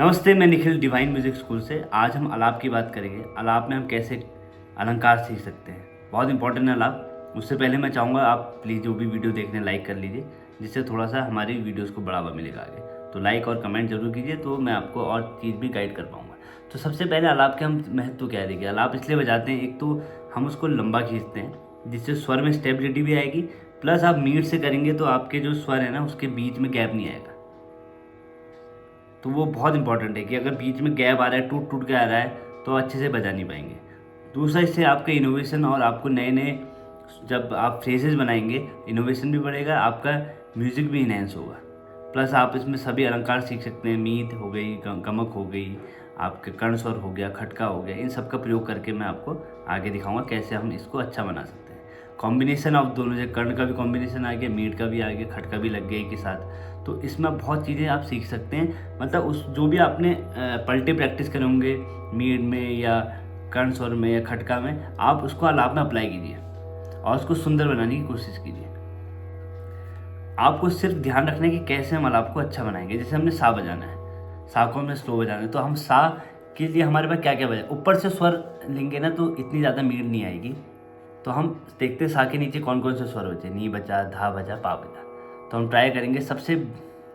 नमस्ते, मैं Nikhil divine music school से। आज हम आलाप की बात करेंगे। आलाप में हम कैसे अलंकार सीख सकते हैं, बहुत इंपॉर्टेंट है आलाप। उससे पहले मैं चाहूँगा आप प्लीज़ जो भी वीडियो देख रहे हैं लाइक कर लीजिए, जिससे थोड़ा सा हमारी वीडियोस को बढ़ावा मिलेगा आगे। तो लाइक और कमेंट जरूर कीजिए, तो मैं आपको और चीज़ भी गाइड कर पाऊँगा। तो सबसे पहले आलाप के हम महत्व क्या है, देखिए आलाप इसलिए बजाते हैं, एक तो हम उसको लंबा खींचते हैं जिससे स्वर में स्टेबिलिटी भी आएगी, प्लस आप मीट से करेंगे तो आपके जो स्वर है ना उसके बीच में गैप नहीं आएगा। तो वो बहुत इंपॉर्टेंट है कि अगर बीच में गैप आ रहा है, टूट टूट के आ रहा है, तो अच्छे से बजा नहीं पाएंगे। दूसरा, इससे आपके इनोवेशन और आपको नए नए जब आप फ्रेजेस बनाएंगे, इनोवेशन भी बढ़ेगा, आपका म्यूज़िक भी इन्हेंस होगा। प्लस आप इसमें सभी अलंकार सीख सकते हैं। मीत हो गई, गमक हो गई, आपके कर्ण स्वर हो गया, खटका हो गया। इन सब का प्रयोग करके मैं आपको आगे दिखाऊंगा कैसे हम इसको अच्छा बना सकते हैं। कॉम्बिनेशन ऑफ दोनों, जैसे कर्ण का भी कॉम्बिनेशन आ गया, मीट का भी आ गया, खटका भी लग गया एक ही साथ। तो इसमें बहुत चीज़ें आप सीख सकते हैं। मतलब उस जो भी आपने पलटे प्रैक्टिस करे होंगे मीट में या कर्ण स्वर में या खटका में, आप उसको आलाप में अप्लाई कीजिए और उसको सुंदर बनाने की कोशिश कीजिए। आपको सिर्फ ध्यान रखना है कि कैसे हम आलाप को अच्छा बनाएंगे। जैसे हमने सा बजाना है, सा को हमें स्लो बजाना है, तो हम सा के लिए हमारे पास क्या क्या बजाए, ऊपर से स्वर लेंगे ना तो इतनी ज़्यादा मीट नहीं आएगी। तो हम देखते हैं सा के नीचे कौन कौन से स्वर बचे, नी बचा, धा बजा, पा बजा। तो हम ट्राई करेंगे सबसे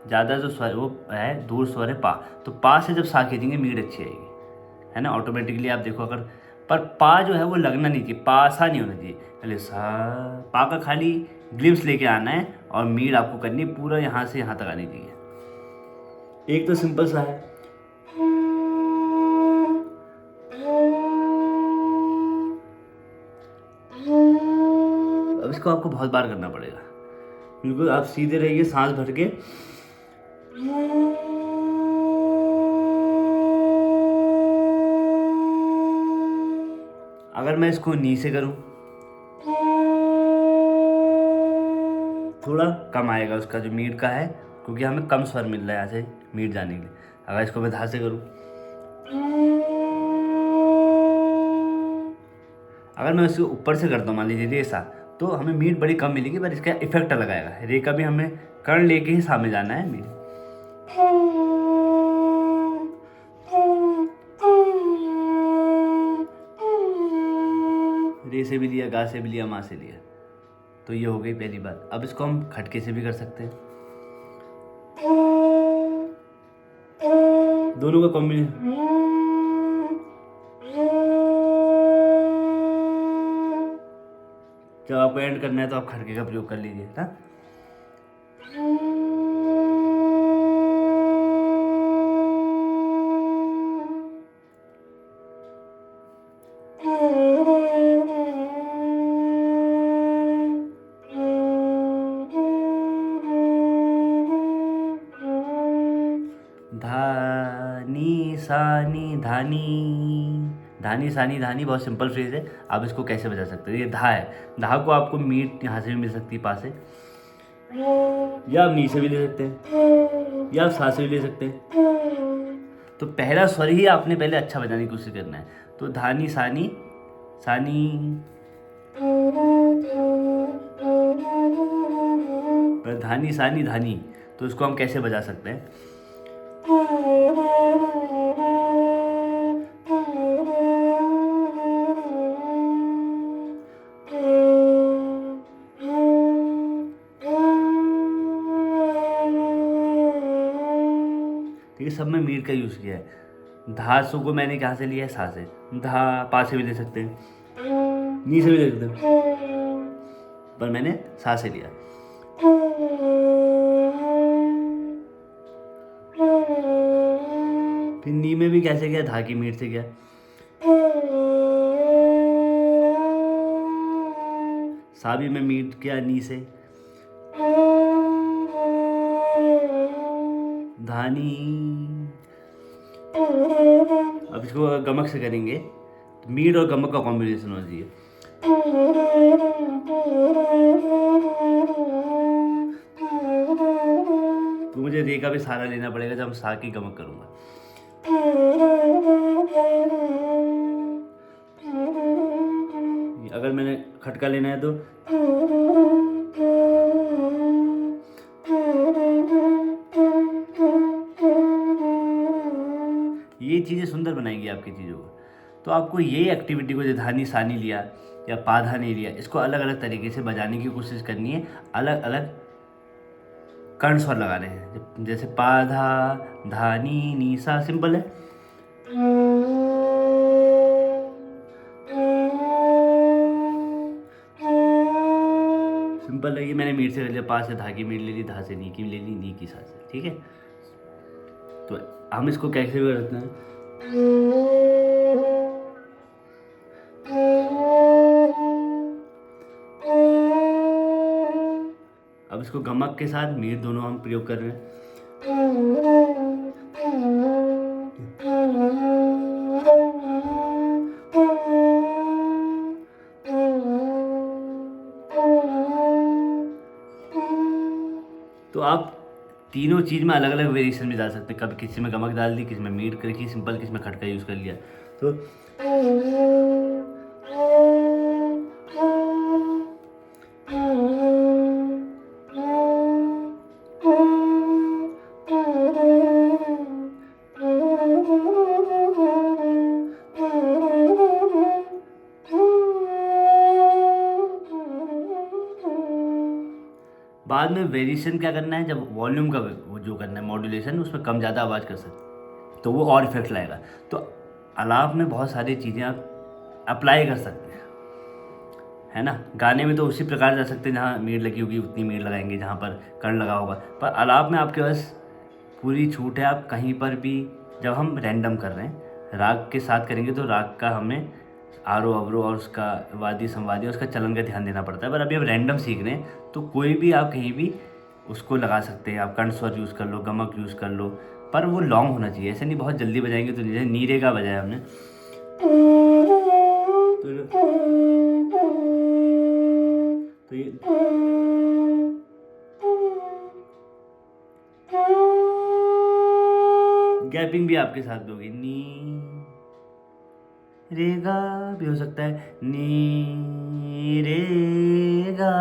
ज़्यादा जो स्वर वो है दूर स्वर है पा। तो पा से जब सा खींचेंगे मीट अच्छी आएगी, है ना। ऑटोमेटिकली आप देखो, अगर पर पा जो है वो लगना नहीं चाहिए, पा सा नहीं होना चाहिए। पहले सा, पा का खाली ग्लिम्स लेके आना है और मीट आपको करनी है, पूरा यहाँ से यहाँ तक आनी चाहिए। एक तो सिंपल सा है। अब इसको आपको बहुत बार करना पड़ेगा। बिल्कुल आप सीधे रहिए, सांस भर के। अगर मैं इसको नी से करूं, थोड़ा कम आएगा उसका जो मीट का है, क्योंकि हमें कम स्वर मिल रहा है यहाँ से मीट जाने के लिए। अगर इसको मैं धा से करूं, अगर मैं इसको ऊपर से करता हूँ, मान लीजिए रे सा, तो हमें मीट बड़ी कम मिलेगी, पर इसका इफेक्ट अलग आएगा। रे का भी हमें कर्ण लेके ही सा में जाना है मीट। रे से भी लिया, गा से भी लिया, माँ से लिया। तो ये हो गई पहली बात। अब इसको हम खटके से भी कर सकते हैं, दोनों का कॉम्बिनेशन। जब आपको एंड करना है तो आप खटके का प्रयोग कर लीजिए ना। धानी सानी धानी, धानी सानी धानी बहुत सिंपल फ्रेज है। आप इसको कैसे बजा सकते हैं, ये धा है, धा को आपको मीट यहाँ से भी मिल सकती है पा से, या आप नी से भी ले सकते हैं, या आप सा से भी ले सकते हैं। तो पहला स्वर ही आपने पहले अच्छा बजाने की कोशिश करना है। तो धानी सानी सानी, पर धानी सानी धानी, तो इसको हम कैसे बजा सकते हैं। ठीक है, सब में मीट का यूज़ किया है। धा सो को मैंने कहाँ से लिया है, सा से। धा पा से भी ले सकते हैं, नी से भी ले सकते हैं, पर मैंने सा से लिया। फिर नी में भी कैसे गया, धा की मीट से गया। सा भी मैं मीट किया नी से। धानी। अब इसको गमक से करेंगे तो मीट और गमक का कॉम्बिनेशन होना चाहिए। तो मुझे रे का भी सहारा लेना पड़ेगा जब हम सा की गमक करूंगा। अगर मैंने खटका लेना है तो ये चीज़ें सुंदर बनाएंगी आपकी चीज़ों को। तो आपको ये एक्टिविटी को, जैसे धानी सानी लिया या पाधा नहीं लिया, इसको अलग अलग तरीके से बजाने की कोशिश करनी है। अलग अलग कर्ण स्वर लगाने हैं, जैसे पाधा धानी नी सा, सिंपल है। सिंपल है, ये मैंने मीट से कर लिया, पा से धा की मीट ले ली, धा से नी की ले ली, नी की सा से, ठीक है। तो हम इसको कैसे भी करते हैं, अब इसको गमक के साथ मीट दोनों हम प्रयोग कर रहे हैं। तो आप तीनों चीज़ में अलग अलग वेरिएशन में डाल सकते हैं। कभी किसी में गमक डाल दी, किसी में मीट करके सिंपल, किसी में खटका यूज़ कर लिया। तो बाद में वेरिएशन क्या करना है, जब वॉल्यूम का वो जो करना है मॉड्यूलेशन, उसमें कम ज़्यादा आवाज़ कर सकते, तो वो और इफेक्ट लाएगा। तो आलाप में बहुत सारी चीज़ें आप अप्लाई कर सकते हैं, है ना। गाने में तो उसी प्रकार जा सकते हैं, जहाँ मीट लगी होगी उतनी मीट लगाएंगे, जहाँ पर कर्ण लगा होगा। पर आलाप में आपके पास पूरी छूट है, आप कहीं पर भी, जब हम रैंडम कर रहे हैं राग के साथ करेंगे तो राग का हमें आरोह अवरोह और उसका वादी संवादी और उसका चलन का ध्यान देना पड़ता है। पर अभी आप रैंडम सीख रहे हैं तो कोई भी आप कहीं भी उसको लगा सकते हैं। आप कर्ण स्वर यूज़ कर लो, गमक यूज़ कर लो, पर वो लॉन्ग होना चाहिए। ऐसे नहीं बहुत जल्दी बजाएंगे तो, जैसे नीरे का बजाया हमने तो ये गैपिंग भी आपके साथ होगी, नी रे गा भी हो सकता है, नी रे गा,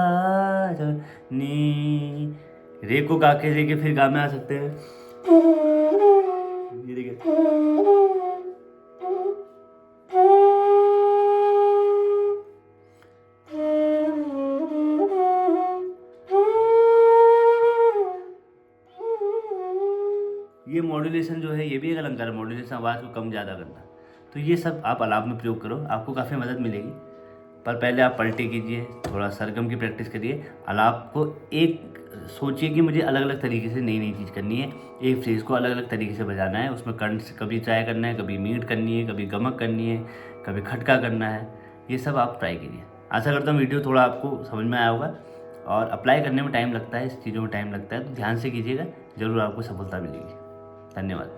नी रे को गा के रे के फिर गा में आ सकते हैं। ये देखिए, ये मॉड्यूलेशन जो है ये भी एक अलंकार है, मॉड्यूलेशन आवाज़ को कम ज़्यादा करना। तो ये सब आप आलाप में प्रयोग करो, आपको काफ़ी मदद मिलेगी। पर पहले आप पलटे कीजिए, थोड़ा सरगम की प्रैक्टिस करिए। आलाप को एक सोचिए कि मुझे अलग अलग तरीके से नई नई चीज़ करनी है, एक फ्रेज को अलग अलग तरीके से बजाना है, उसमें कर्ण से कभी ट्राई करना है, कभी मीट करनी है, कभी गमक करनी है, कभी खटका करना है। ये सब आप ट्राई कीजिए। आशा करता हूँ वीडियो थोड़ा आपको समझ में आया होगा। और अप्लाई करने में टाइम लगता है, इस चीज़ों में टाइम लगता है, तो ध्यान से कीजिएगा, ज़रूर आपको सफलता मिलेगी। धन्यवाद।